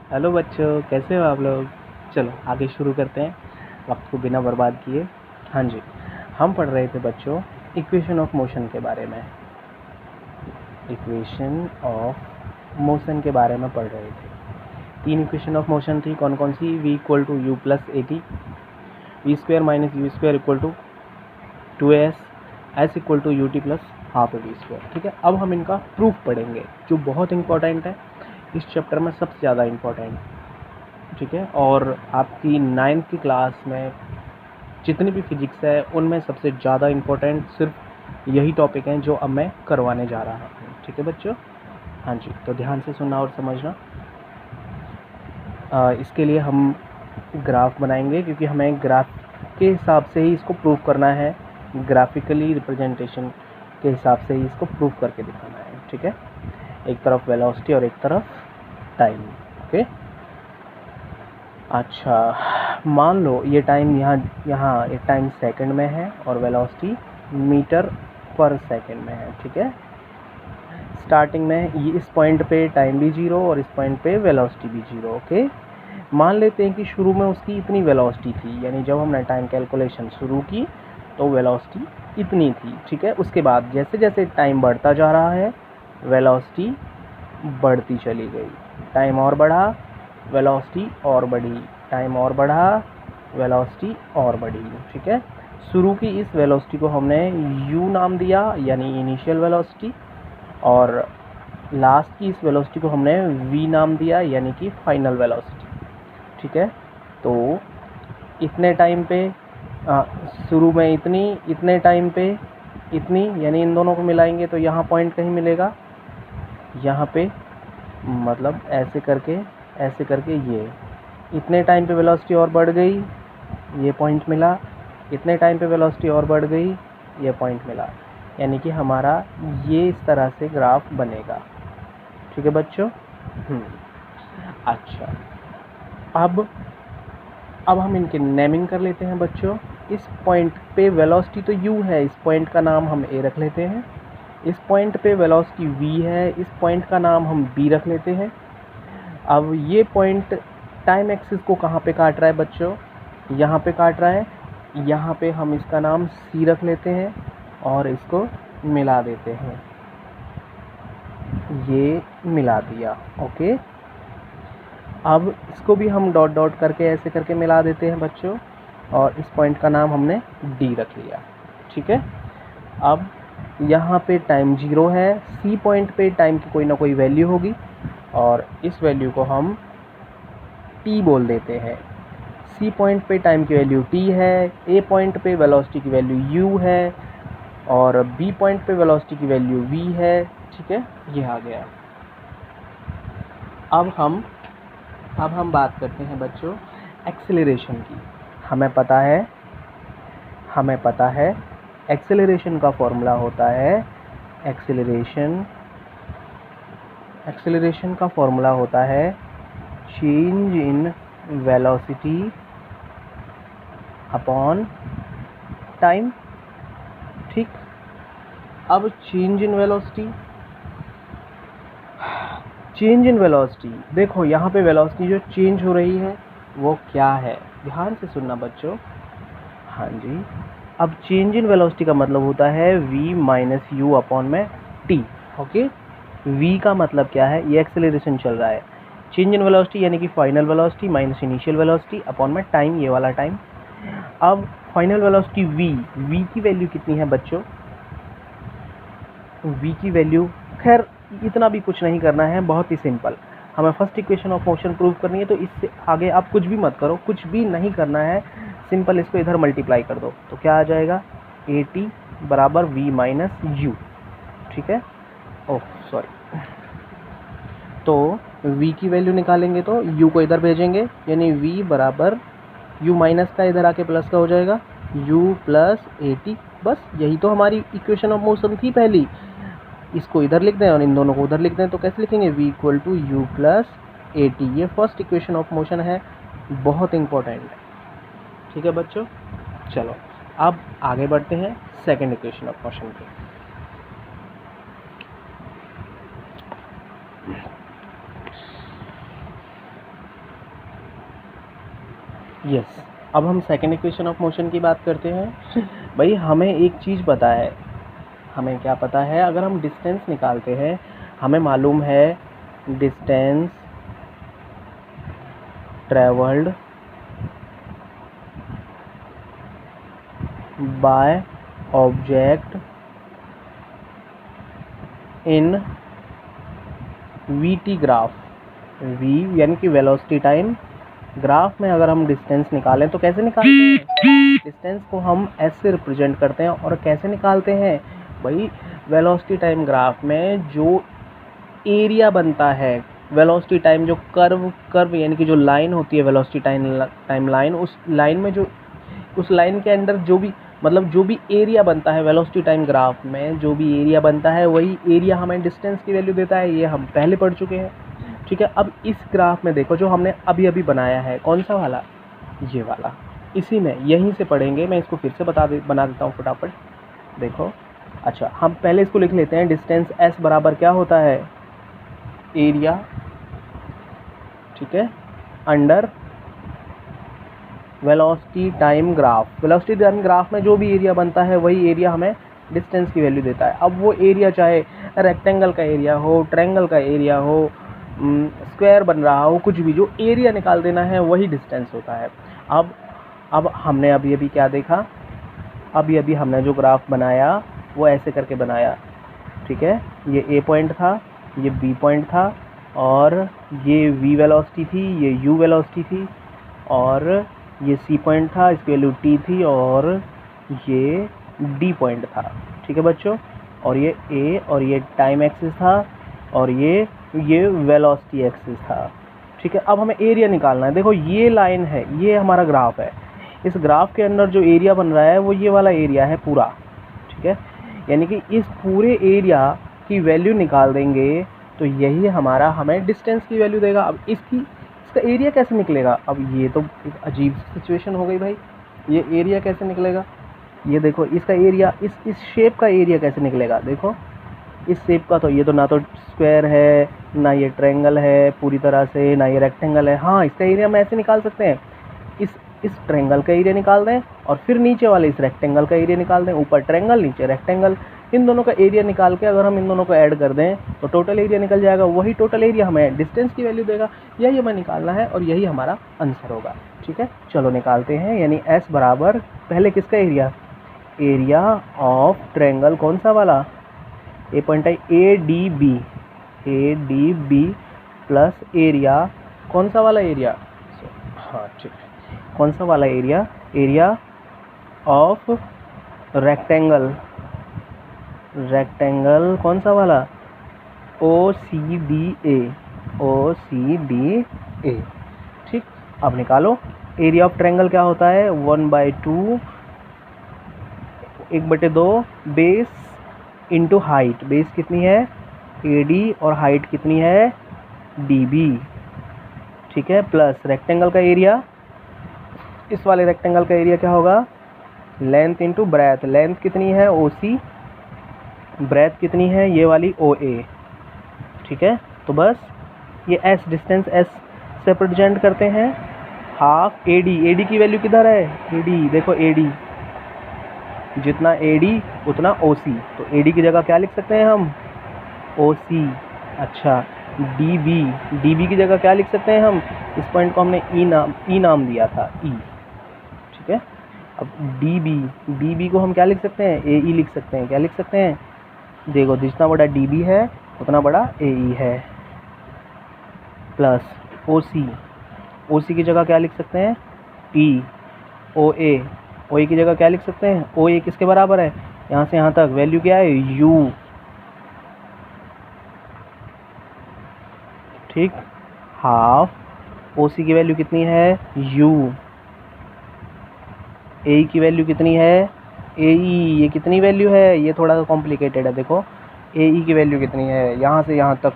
Hello बच्चों, कैसे हो आप लोग। चलो आगे शुरू करते हैं वक्त को बिना बर्बाद किए। हाँ जी, हम पढ़ रहे थे बच्चों इक्वेशन ऑफ मोशन के बारे में। इक्वेशन ऑफ मोशन के बारे में पढ़ रहे थे। 3 इक्वेशन ऑफ मोशन थी। कौन कौन सी? v equal to u plus a t, v square minus u square equal to 2s, s equal to u t plus half v square. ठीक है, अब हम इनका प्रूफ पढ़ेंगे जो बहुत इंपॉर्टेंट है इस चैप्टर में, सबसे ज़्यादा इंपॉर्टेंट। ठीक है, और आपकी 9th की क्लास में जितनी भी फिजिक्स है उनमें सबसे ज़्यादा इम्पोर्टेंट सिर्फ यही टॉपिक हैं जो अब मैं करवाने जा रहा हूँ। ठीक है बच्चों, हाँ जी, तो ध्यान से सुनना और समझना। इसके लिए हम ग्राफ बनाएंगे क्योंकि हमें ग्राफ के हिसाब से ही इसको प्रूव करना है, ग्राफिकली रिप्रेजेंटेशन के हिसाब से ही इसको प्रूव करके दिखाना है। ठीक है, एक तरफ वेलोसिटी और एक तरफ टाइम। ओके, अच्छा, मान लो ये टाइम यहाँ ये टाइम सेकंड में है और वेलोसिटी मीटर पर सेकंड में है। ठीक है, स्टार्टिंग में ये इस पॉइंट पे टाइम भी 0 और इस पॉइंट पे वेलोसिटी भी 0। ओके, मान लेते हैं कि शुरू में उसकी इतनी वेलोसिटी थी, यानी जब हमने टाइम कैलकुलेशन शुरू की तो वेलोसिटी इतनी थी। ठीक है, उसके बाद जैसे जैसे टाइम बढ़ता जा रहा है वेलोसिटी बढ़ती चली गई, टाइम और बढ़ा, वेलोसिटी और बढ़ी, टाइम और बढ़ा, वेलोसिटी और बढ़ी। ठीक है, शुरू की इस वेलोसिटी को हमने u नाम दिया यानी इनिशियल वेलोसिटी, और लास्ट की इस वेलोसिटी को हमने v नाम दिया यानी कि फाइनल वेलोसिटी। ठीक है, तो इतने टाइम पे शुरू में इतनी, इतने टाइम पे इतनी, यानी इन दोनों को मिलाएंगे तो यहाँ पॉइंट कहीं मिलेगा, यहाँ पे मतलब ऐसे करके ये इतने टाइम पे वेलोसिटी और बढ़ गई, ये पॉइंट मिला, इतने टाइम पे वेलोसिटी और बढ़ गई, ये पॉइंट मिला, यानी कि हमारा ये इस तरह से ग्राफ बनेगा। ठीक है बच्चों, अच्छा, अब हम इनके नेमिंग कर लेते हैं बच्चों। इस पॉइंट पे वेलोसिटी तो u है, इस पॉइंट का नाम हम a रख लेते हैं। इस पॉइंट पे वेलोसिटी v है, इस पॉइंट का नाम हम b रख लेते हैं। अब ये पॉइंट टाइम एक्सिस को कहाँ पे काट रहा है बच्चों? यहाँ पे काट रहा है, यहाँ पे हम इसका नाम c रख लेते हैं और इसको मिला देते हैं, ये मिला दिया। ओके, अब इसको भी हम डॉट डॉट करके ऐसे करके मिला देते हैं बच्चों, और इस पॉइंट का नाम हमने d रख लिया। ठीक है, अब यहाँ पे टाइम 0 है, c पॉइंट पे टाइम की कोई ना कोई वैल्यू होगी और इस वैल्यू को हम t बोल देते हैं। c पॉइंट पे टाइम की वैल्यू t है, a पॉइंट पे वेलोसिटी की वैल्यू u है और b पॉइंट पे वेलोसिटी की वैल्यू v है। ठीक है, ये आ गया। अब हम बात करते हैं बच्चों एक्सेलरेशन की। हमें पता है एक्सेलरेशन का फॉर्मूला होता है, एक्सेलरेशन का फॉर्मूला होता है change in velocity upon time. ठीक, अब चेंज इन वेलोसिटी देखो, यहाँ पे वेलोसिटी जो चेंज हो रही है वो क्या है, ध्यान से सुनना बच्चों। हाँ जी, अब चेंज इन वेलोसिटी का मतलब होता है v माइनस यू अपॉन में t। ओके, v का मतलब क्या है, ये एक्सेलरेशन चल रहा है, चेंज इन वेलोसिटी यानी कि final velocity minus initial velocity upon में टाइम, ये वाला टाइम। अब फाइनल वेलोसिटी v की वैल्यू कितनी है बच्चों? v की वैल्यू, खैर इतना भी कुछ नहीं करना है, बहुत ही सिंपल, हमें first equation of motion prove करनी है, तो इससे आगे आप कुछ भी मत करो, कुछ भी नहीं करना है, सिंपल इसको इधर मल्टीप्लाई कर दो तो क्या आ जाएगा, AT बराबर v माइनस यू। ठीक है, ओह सॉरी, तो v की वैल्यू निकालेंगे तो u को इधर भेजेंगे, यानी v बराबर u माइनस का इधर आके प्लस का हो जाएगा, u प्लस AT। बस यही तो हमारी इक्वेशन ऑफ मोशन थी पहली, इसको इधर लिख दें और इन दोनों को उधर लिख दें, तो कैसे लिखेंगे, v equal to u plus AT। ये फर्स्ट इक्वेशन ऑफ मोशन है, बहुत इंपॉर्टेंट है। ठीक है बच्चों, चलो अब आगे बढ़ते हैं सेकंड इक्वेशन ऑफ मोशन पे। यस। अब हम सेकेंड इक्वेशन ऑफ मोशन की बात करते हैं। भाई हमें एक चीज़ पता है, हमें क्या पता है, अगर हम डिस्टेंस निकालते हैं, हमें मालूम है distance travelled by object in v graph, v यानी कि वेलोसिटी टाइम ग्राफ में अगर हम डिस्टेंस निकालें तो कैसे निकालते हैं, डिस्टेंस को हम s से रिप्रेजेंट करते हैं। और कैसे निकालते हैं भाई, वेलोसिटी टाइम ग्राफ में जो एरिया बनता है, वेलोसिटी टाइम जो कर्व यानी कि जो लाइन होती है वेलोसिटी टाइम लाइन, उस लाइन में जो उस लाइन के अंदर जो भी मतलब जो भी एरिया बनता है वेलोसिटी टाइम ग्राफ में, जो भी एरिया बनता है वही एरिया हमें डिस्टेंस की वैल्यू देता है। ये हम पहले पढ़ चुके हैं, ठीक है। अब इस ग्राफ में देखो जो हमने अभी अभी बनाया है, कौन सा वाला, ये वाला, इसी में यहीं से पढ़ेंगे। मैं इसको फिर से बना देता हूँ फटाफट, देखो। अच्छा, हम पहले इसको लिख लेते हैं। डिस्टेंस s बराबर क्या होता है, एरिया, ठीक है, under velocity time graph. Velocity time graph में जो भी एरिया बनता है वही एरिया हमें डिस्टेंस की वैल्यू देता है। अब वो एरिया चाहे रेक्टेंगल का एरिया हो, ट्रायंगल का एरिया हो, स्क्वायर बन रहा हो, कुछ भी, जो एरिया निकाल देना है वही डिस्टेंस होता है। अब हमने अभी अभी क्या देखा, अभी अभी हमने जो ग्राफ बनाया वो ऐसे करके बनाया, ठीक है। ये ए पॉइंट था, ये बी पॉइंट था, और ये वी वेलोसिटी थी, ये यू वेलोसिटी थी, और ये सी पॉइंट था, इसकी वैल्यू टी थी, और ये डी पॉइंट था, ठीक है बच्चों। और ये ए, और ये टाइम एक्सिस था, और ये वेलोसिटी एक्सिस था, ठीक है। अब हमें एरिया निकालना है। देखो ये लाइन है, ये हमारा ग्राफ है। इस ग्राफ के अंदर जो एरिया बन रहा है वो ये वाला एरिया है पूरा, ठीक है। यानी कि इस पूरे एरिया की वैल्यू निकाल देंगे तो यही हमारा हमें डिस्टेंस की वैल्यू देगा। अब इसका एरिया कैसे निकलेगा, अब ये तो एक अजीब सिचुएशन हो गई भाई। ये एरिया कैसे निकलेगा, ये देखो इसका एरिया, इस शेप का एरिया कैसे निकलेगा। देखो इस शेप का तो ये तो ना तो स्क्वायर है, ना ये ट्रायंगल है पूरी तरह से, ना ये रेक्टेंगल है। हाँ, इसका एरिया हम ऐसे निकाल सकते हैं, इस ट्रायंगल का एरिया निकाल दें और फिर नीचे वाले इस रेक्टेंगल का एरिया निकाल दें। ऊपर ट्रायंगल, नीचे रेक्टेंगल, इन दोनों का एरिया निकाल के अगर हम इन दोनों को ऐड कर दें तो टोटल एरिया निकल जाएगा। वही टोटल एरिया हमें डिस्टेंस की वैल्यू देगा। यही हमें निकालना है और यही हमारा आंसर होगा, ठीक है। चलो निकालते हैं। यानी S बराबर पहले किसका एरिया, एरिया ऑफ ट्रायंगल, कौन सा वाला, ए पॉइंट है a d b plus area, कौन सा वाला एरिया, हाँ ठीक है, कौन सा वाला एरिया, एरिया ऑफ रेक्टेंगल, कौन सा वाला, OCDA, ठीक। अब निकालो एरिया ऑफ ट्रायंगल क्या होता है, 1/2 1/2 बेस इंटू हाइट। बेस कितनी है AD और हाइट कितनी है DB, ठीक है, प्लस रेक्टेंगल का एरिया, इस वाले रेक्टेंगल का एरिया क्या होगा, लेंथ इंटू ब्रेथ। लेंथ कितनी है OC, ब्रेथ कितनी है ये वाली OA, ठीक है। तो बस ये S डिस्टेंस S से रिप्रेजेंट करते हैं, हाफ AD की वैल्यू किधर है, AD देखो, AD जितना AD उतना OC, तो AD की जगह क्या लिख सकते हैं हम, OC। अच्छा, DB की जगह क्या लिख सकते हैं हम, इस पॉइंट को हमने E नाम दिया था, E, ठीक है। अब DB को हम क्या लिख सकते हैं, AE लिख सकते हैं। क्या लिख सकते हैं, देखो जितना बड़ा DB है उतना बड़ा AE है, प्लस OC की जगह क्या लिख सकते हैं, E। OA की जगह क्या लिख सकते हैं, OA किसके बराबर है, यहाँ से यहाँ तक वैल्यू क्या है, U, ठीक। हाफ OC की वैल्यू कितनी है, U। AE की वैल्यू कितनी है, AE, ये कितनी वैल्यू है, ये थोड़ा सा कॉम्प्लिकेटेड है। देखो AE की वैल्यू कितनी है, यहाँ से यहाँ तक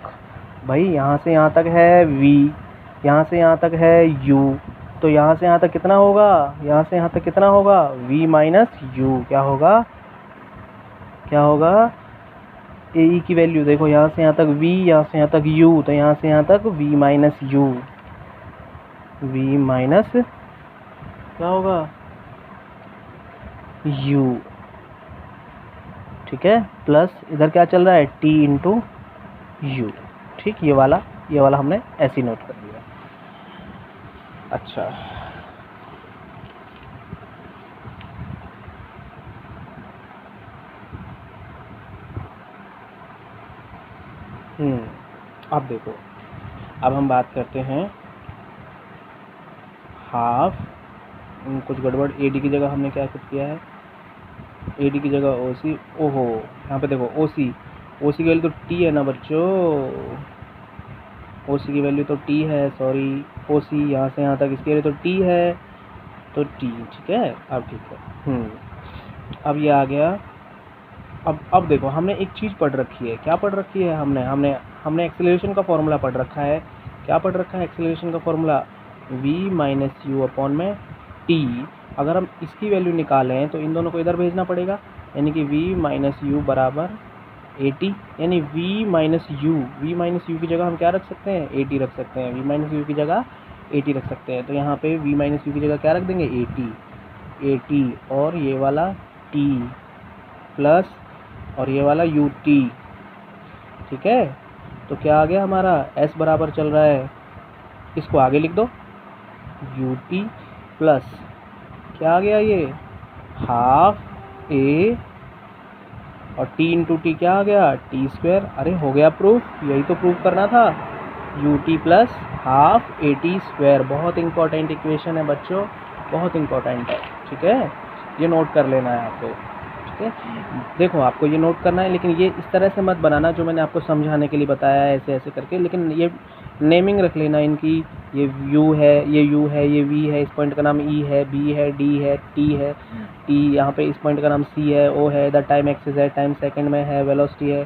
भाई, यहाँ से यहाँ तक है V, यहाँ से यहाँ तक है U, तो यहाँ से यहाँ तक कितना होगा, यहाँ से यहाँ तक कितना होगा, V माइनस U। क्या होगा AE की वैल्यू, देखो यहाँ से यहाँ तक V, यहाँ से यहाँ तक U, तो यहाँ से यहाँ तक V माइनस क्या होगा, u, ठीक है, प्लस इधर क्या चल रहा है, t इंटू यू। ठीक, ये वाला हमने ऐसे ही नोट कर दिया। अच्छा, अब देखो, अब हम बात करते हैं हाफ, कुछ गड़बड़, AD की जगह हमने क्या कुछ किया है, AD की जगह OC, ओहो यहाँ पे देखो OC की वैल्यू तो T है ना बच्चों, OC की वैल्यू तो T है, सॉरी OC यहाँ से यहाँ तक इसकी वैल्यू तो T है, तो T, ठीक है, अब ठीक है। अब ये आ गया। अब देखो, हमने एक चीज़ पढ़ रखी है, क्या पढ़ रखी है, हमने एक्सेलरेशन का फॉर्मूला पढ़ रखा है। क्या पढ़ रखा है एक्सेलरेशन का formula, v minus u upon में t। अगर हम इसकी वैल्यू निकालें तो इन दोनों को इधर भेजना पड़ेगा, यानी कि v माइनस यू बराबर AT, यानी v माइनस यू की जगह हम क्या रख सकते हैं, AT रख सकते हैं, v माइनस यू की जगह AT रख सकते हैं। तो यहाँ पे v माइनस यू की जगह क्या रख देंगे, AT, और ये वाला t प्लस और ये वाला UT, ठीक है। तो क्या आ गया हमारा, S बराबर चल रहा है, इसको आगे लिख दो, UT प्लस क्या आ गया ये, हाफ A, और T इंटू T क्या आ गया, T स्क्वायर। अरे हो गया प्रूफ, यही तो प्रूफ करना था, UT plus half AT square. बहुत इंपॉर्टेंट इक्वेशन है बच्चों, बहुत इंपॉर्टेंट है, ठीक है, ये नोट कर लेना है आपको, ठीक है। देखो, आपको ये नोट करना है, लेकिन ये इस तरह से मत बनाना जो मैंने आपको समझाने के लिए बताया है, ऐसे ऐसे करके, लेकिन ये नेमिंग रख लेना इनकी, ये U है, ये U है, ये V है, इस पॉइंट का नाम E है, B है, D है, T है, T यहाँ पे इस पॉइंट का नाम C है, O है, द टाइम एक्सिस है, टाइम सेकंड में है, वेलोसिटी है,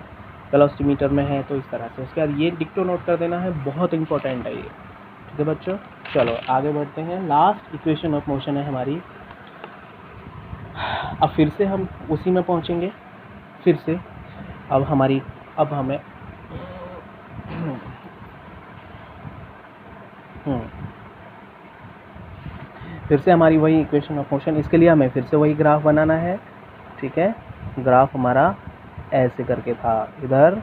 वेलोसिटी मीटर में है। तो इस तरह से उसके बाद ये डिक्टो नोट कर देना है, बहुत इंपॉर्टेंट है ये, ठीक है बच्चों। चलो आगे बढ़ते हैं, लास्ट इक्वेशन ऑफ मोशन है हमारी। अब फिर से हम उसी में पहुंचेंगे, फिर से अब हमें फिर से हमारी वही इक्वेशन ऑफ मोशन, इसके लिए हमें फिर से वही ग्राफ बनाना है, ठीक है। ग्राफ हमारा ऐसे करके था, इधर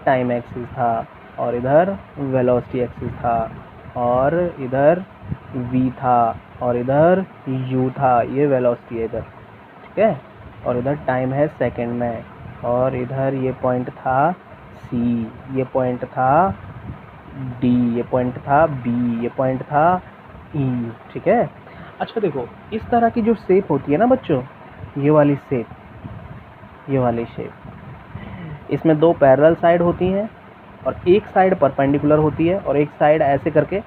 टाइम एक्सिस था और इधर वेलोसिटी एक्सिस था और इधर v था और इधर u था, ये वेलोसिटी है इधर, ठीक है, और इधर टाइम है सेकंड में, और इधर ये पॉइंट था C, ये पॉइंट था D, ये पॉइंट था B, ये पॉइंट था E, ठीक है। अच्छा देखो, इस तरह की जो शेप होती है ना बच्चों, ये वाली शेप, इसमें दो पैरेलल साइड होती हैं और एक साइड परपेंडिकुलर होती है और एक साइड ऐसे करके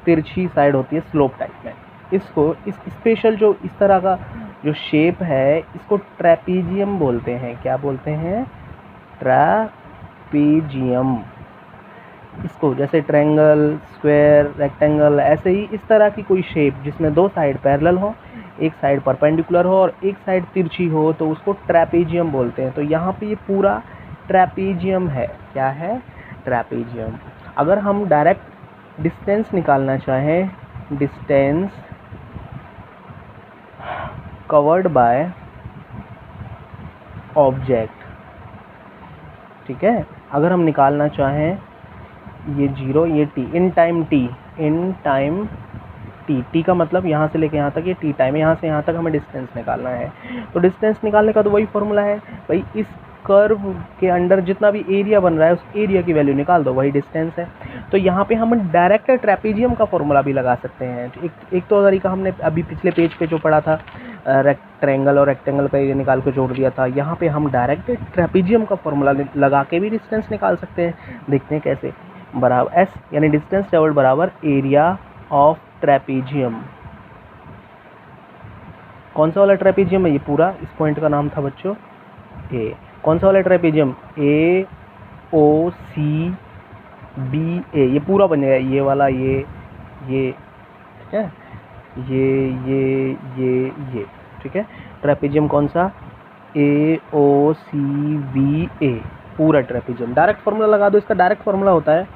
तिरछी साइड होती है, स्लोप टाइप में। इसको इस स्पेशल जो इस तरह का जो शेप है, इसको ट्रेपीजियम बोलते हैं। क्या बोलते हैं, ट्रेपीजियम। इसको जैसे ट्रायंगल, स्क्वायर, रेक्टेंगल, ऐसे ही इस तरह की कोई शेप जिसमें दो साइड पैरेलल हो, एक साइड परपेंडिकुलर हो और एक साइड तिरछी हो, तो उसको ट्रेपीजियम बोलते हैं। तो यहाँ पे ये पूरा ट्रेपीजियम है। क्या है, ट्रेपीजियम। अगर हम डायरेक्ट डिस्टेंस निकालना चाहें, डिस्टेंस कवर्ड बाय ऑब्जेक्ट, ठीक है, अगर हम निकालना चाहें ये 0, ये t, इन टाइम t का मतलब यहाँ से लेके यहाँ तक ये t टाइम है, यहाँ से यहाँ तक हमें डिस्टेंस निकालना है। तो डिस्टेंस निकालने का तो वही फॉर्मूला है भाई, इस कर्व के अंदर जितना भी एरिया बन रहा है उस एरिया की वैल्यू निकाल दो, वही डिस्टेंस है। तो यहाँ पे हम डायरेक्ट ट्रेपीजियम का फॉर्मूला भी लगा सकते हैं। एक तो तरीका हमने अभी पिछले पेज पे जो पढ़ा था, ट्रायंगल और रेक्टेंगल का एरिया निकाल के जोड़ दिया था, यहाँ पे हम डायरेक्ट ट्रेपीजियम का फॉर्मूला लगा के भी डिस्टेंस निकाल सकते हैं। देखते हैं कैसे, बराबर S यानी डिस्टेंस ट्रेवल्ड बराबर एरिया ऑफ ट्रेपीजियम। कौन सा वाला ट्रेपीजियम है, ये पूरा, इस पॉइंट का नाम था बच्चों A। कौन सा वाला ट्रेपीजियम, AOCBA, ये पूरा बन जाएगा, ये वाला, ये ठीक है, ये ठीक है। ट्रेपीजियम कौन सा, AOCBA, पूरा ट्रेपीजियम। डायरेक्ट फार्मूला लगा दो, इसका डायरेक्ट फार्मूला होता है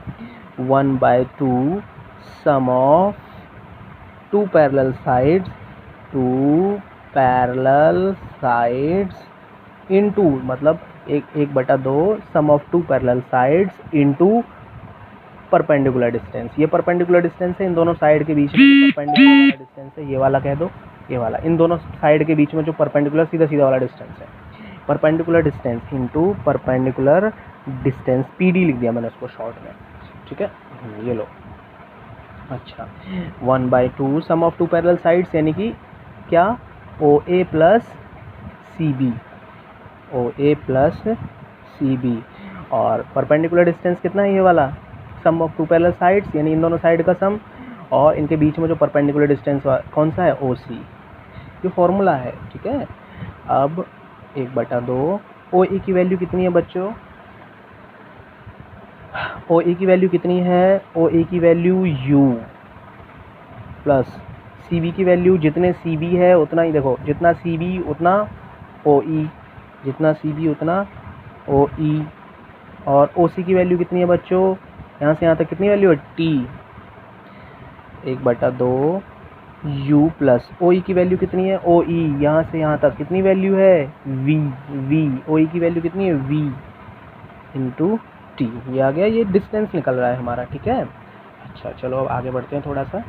1/2 sum of two parallel sides two parallel sides into, मतलब 1/2 sum of two parallel sides into perpendicular distance. ये परपेंडिकुलर डिस्टेंस है, इन दोनों साइड के बीच में परपेंडिकुलर वाला डिस्टेंस है, ये वाला कह दो, ये वाला, इन दोनों साइड के बीच में जो परपेंडिकुलर सीधा सीधा वाला डिस्टेंस है, perpendicular distance into perpendicular distance, PD लिख दिया मैंने उसको शॉर्ट में, ठीक है। ये लो, अच्छा 1/2 sum of two parallel sides, यानी कि क्या, OA plus CB, OA plus CB, और परपेंडिकुलर डिस्टेंस कितना है, ये वाला सम ऑफ टू पैरेलल साइड्स, यानी इन दोनों साइड का सम, और इनके बीच में जो परपेंडिकुलर डिस्टेंस कौन सा है, OC। ये फॉर्मूला है, ठीक है। अब 1/2, OA की वैल्यू कितनी है बच्चों, OA की वैल्यू कितनी है, OA की वैल्यू U प्लस CB की वैल्यू, जितने CB है उतना ही, देखो जितना CB उतना OE, जितना CB उतना OE, और OC की वैल्यू कितनी है बच्चों, यहाँ से यहाँ तक कितनी वैल्यू है, T, 1/2 U प्लस OE की वैल्यू कितनी है, OE, यहाँ से यहाँ तक कितनी वैल्यू है, V, OE की वैल्यू कितनी है, V इंटू T। ये आ गया, ये डिस्टेंस निकल रहा है हमारा, ठीक है। अच्छा चलो अब आगे बढ़ते हैं थोड़ा सा।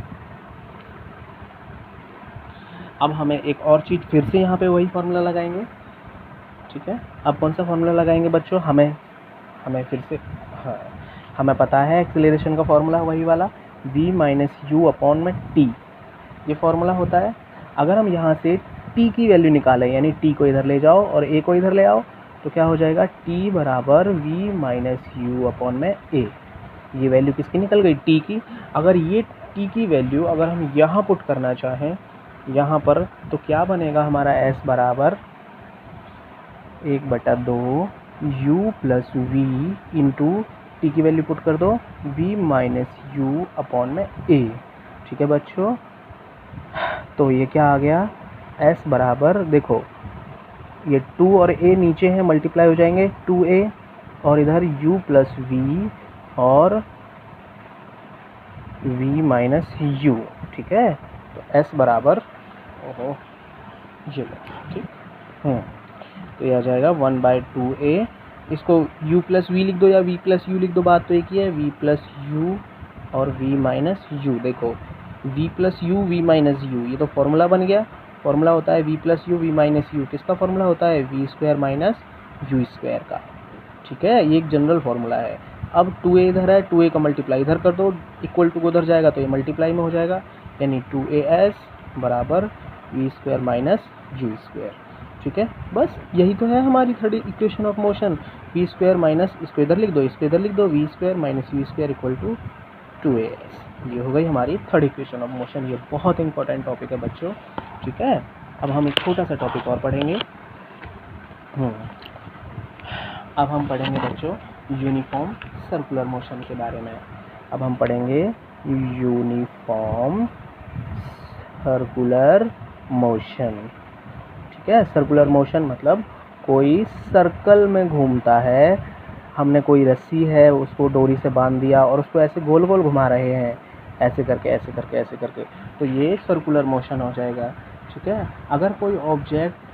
अब हमें एक और चीज़, फिर से यहाँ पे वही फार्मूला लगाएंगे, ठीक है। अब कौन सा फार्मूला लगाएंगे बच्चों, हमें फिर से, हाँ हमें पता है एक्सीलरेशन का फार्मूला वही वाला, v माइनस यू अपॉन में t, ये फार्मूला होता है। अगर हम यहाँ से t की वैल्यू निकालें, यानी t को इधर ले जाओ और a को इधर ले आओ, तो क्या हो जाएगा, t बराबर v माइनस यू अपॉन में a। ये वैल्यू किसकी निकल गई, t की। अगर ये t की वैल्यू अगर हम यहाँ पुट करना चाहें यहाँ पर, तो क्या बनेगा हमारा s बराबर 1/2 u plus v into t की वैल्यू पुट कर दो, v माइनस यू अपॉन में a, ठीक है बच्चों। तो ये क्या आ गया, s बराबर, देखो ये 2 और a नीचे हैं, मल्टीप्लाई हो जाएंगे 2a, और इधर u प्लस वी और v माइनस यू, ठीक है। तो s बराबर, ओहो ये ठीक, तो ये आ जाएगा 1/2a, इसको u प्लस वी लिख दो या v प्लस यू लिख दो, बात तो एक ही है, v प्लस यू और v माइनस यू। देखो v plus you v minus you, ये तो फॉर्मूला बन गया। फॉर्मूला होता है v plus you v minus you, किसका फॉर्मूला होता है, v square minus u square का, ठीक है। ये एक जनरल फार्मूला है। अब 2a इधर है, 2a का मल्टीप्लाई इधर कर दो, इक्वल टू उधर जाएगा तो ये मल्टीप्लाई में हो जाएगा, यानी 2as बराबर v square minus u square, ठीक है। बस यही तो है हमारी third equation of motion, v square minus, इसको इधर लिख दो, इसको इधर लिख दो, v square minus u square equal to 2as। ये हो गई हमारी थर्ड इक्वेशन ऑफ मोशन। ये बहुत इंपॉर्टेंट टॉपिक है बच्चों, ठीक है। अब हम एक छोटा सा टॉपिक और पढ़ेंगे। अब हम पढ़ेंगे बच्चों यूनिफॉर्म सर्कुलर मोशन के बारे में। अब हम पढ़ेंगे यूनिफॉर्म सर्कुलर मोशन, ठीक है। सर्कुलर मोशन मतलब कोई सर्कल में घूमता है, हमने कोई रस्सी है उसको डोरी से बांध दिया और उसको ऐसे गोल गोल घुमा रहे हैं, ऐसे करके ऐसे करके ऐसे करके, तो ये सर्कुलर मोशन हो जाएगा, ठीक है। अगर कोई ऑब्जेक्ट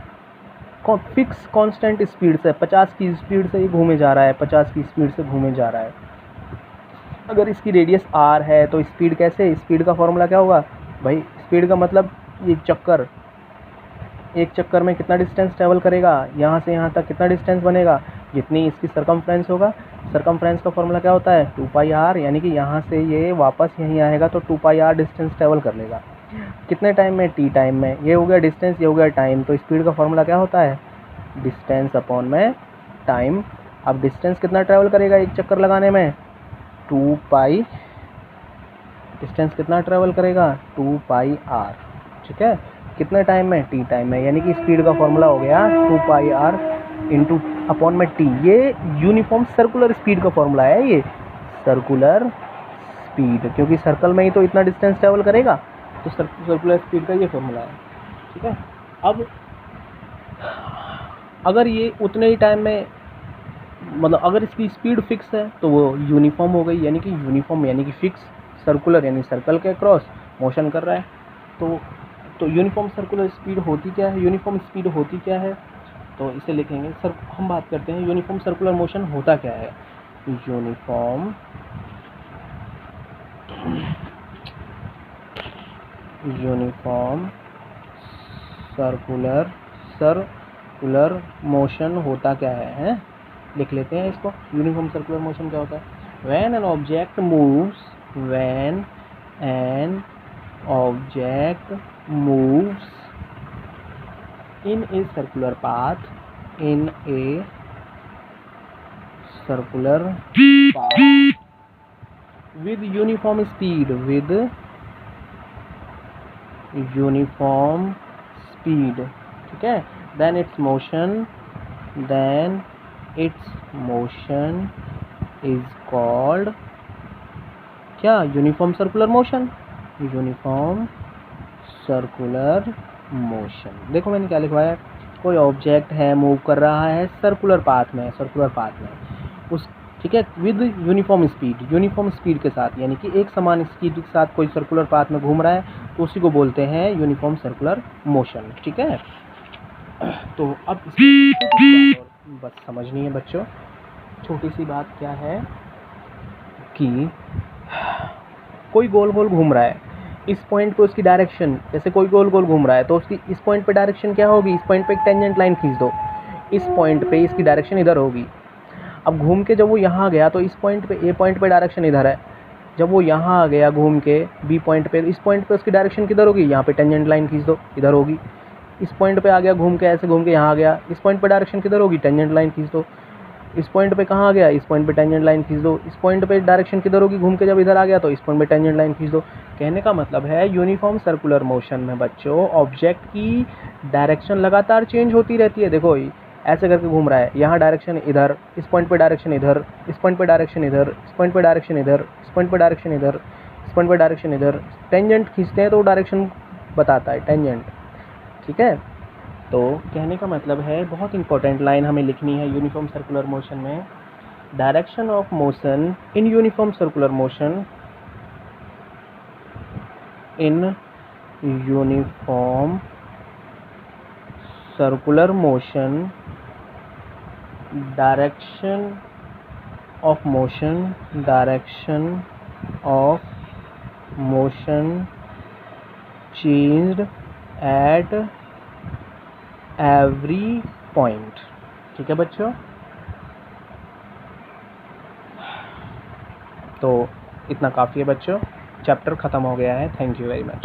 फिक्स कांस्टेंट स्पीड से 50 की स्पीड से ही घूमे जा रहा है, 50 की स्पीड से घूमे जा रहा है, अगर इसकी रेडियस r है तो स्पीड कैसे, स्पीड का फॉर्मूला क्या होगा भाई, स्पीड का मतलब ये चक्कर, एक चक्कर में कितना डिस्टेंस ट्रैवल करेगा, यहाँ से यहाँ तक कितना डिस्टेंस बनेगा, जितनी इसकी सरकमफ्रेंस होगा। सरकमफ्रेंस का फॉर्मूला क्या होता है, 2πr, यानी कि यहाँ से ये वापस यहीं आएगा तो 2πr डिस्टेंस ट्रैवल कर लेगा। कितने टाइम में, t टाइम में। ये हो गया डिस्टेंस, ये हो गया टाइम। तो स्पीड का फॉर्मूला क्या होता है, डिस्टेंस अपॉन में टाइम। अब डिस्टेंस कितना ट्रैवल करेगा एक चक्कर लगाने में, 2π, डिस्टेंस कितना ट्रैवल करेगा, 2πr, ठीक है। कितने टाइम में, t टाइम में, यानी कि स्पीड का फॉर्मूला हो गया 2πr इंटू अपॉन में t। ये यूनिफॉर्म सर्कुलर स्पीड का फॉर्मूला है, ये सर्कुलर स्पीड, क्योंकि सर्कल में ही तो इतना डिस्टेंस ट्रैवल करेगा, तो सर्कुलर स्पीड का ये फॉर्मूला है, ठीक है। अब अगर ये उतने ही टाइम में, मतलब अगर इसकी स्पीड फिक्स है तो वो यूनिफॉर्म हो गई, यानी कि यूनिफॉर्म यानी कि फिक्स, सर्कुलर यानी सर्कल के क्रॉस मोशन कर रहा है। तो तो यूनिफॉर्म सर्कुलर स्पीड होती क्या है, यूनिफॉर्म स्पीड होती क्या है, तो इसे लिखेंगे सर। हम बात करते हैं यूनिफॉर्म सर्कुलर मोशन होता क्या है। यूनिफॉर्म सर्कुलर मोशन होता क्या है? लिख लेते हैं इसको। यूनिफॉर्म सर्कुलर मोशन क्या होता है? When an object moves in a circular path with uniform speed ठीक है, then its motion is called क्या? Uniform circular motion. देखो मैंने क्या लिखवाया है, कोई ऑब्जेक्ट है, मूव कर रहा है सर्कुलर पाथ में उस, ठीक है, विद यूनिफॉर्म स्पीड के साथ, यानी कि एक समान स्पीड के साथ कोई सर्कुलर पाथ में घूम रहा है, तो उसी को बोलते हैं यूनिफॉर्म सर्कुलर मोशन। ठीक है, तो अब बस समझनी है बच्चों, छोटी सी बात क्या है कि कोई गोल गोल घूम रहा है, इस पॉइंट पे उसकी डायरेक्शन, जैसे कोई गोल गोल घूम रहा है तो उसकी इस पॉइंट पे डायरेक्शन क्या होगी? इस पॉइंट पे एक टेंजेंट लाइन खींच दो, इस पॉइंट पे इसकी डायरेक्शन इधर होगी। अब घूम के जब वो यहाँ गया तो इस पॉइंट पे, ए पॉइंट पे डायरेक्शन इधर है, जब वो यहाँ आ गया घूम के बी पॉइंट पे, इस पॉइंट पे उसकी डायरेक्शन किधर होगी? यहाँ पे टेंजेंट लाइन खींच दो, इधर होगी। इस पॉइंट पे आ गया घूम के, ऐसे घूम के यहाँ आ गया, इस पॉइंट पे डायरेक्शन किधर होगी? टेंजेंट लाइन खींच दो। इस पॉइंट पे कहाँ आ गया? इस पॉइंट पे टेंजेंट लाइन खींच दो। इस पॉइंट पे डायरेक्शन किधर होगी? घूम के जब इधर आ गया तो इस पॉइंट पे टेंजेंट लाइन खींच दो। कहने का मतलब है यूनिफॉर्म सर्कुलर मोशन में बच्चों ऑब्जेक्ट की डायरेक्शन लगातार चेंज होती रहती है। देखो ऐसे करके घूम रहा है, यहाँ डायरेक्शन इधर, इस पॉइंट पे डायरेक्शन इधर, इस पॉइंट पे डायरेक्शन इधर, इस पॉइंट पे डायरेक्शन इधर, इस पॉइंट पे डायरेक्शन इधर, इस पॉइंट पे डायरेक्शन इधर। टेंजेंट खींचते हैं तो डायरेक्शन बताता है टेंजेंट। ठीक है, तो कहने का मतलब है, बहुत इंपॉर्टेंट लाइन हमें लिखनी है यूनिफॉर्म सर्कुलर मोशन में। Direction of motion in uniform circular motion, in uniform circular motion, direction of motion changed at every point. ठीक है बच्चों, तो इतना काफ़ी है बच्चों, चैप्टर ख़त्म हो गया है। Thank you very much.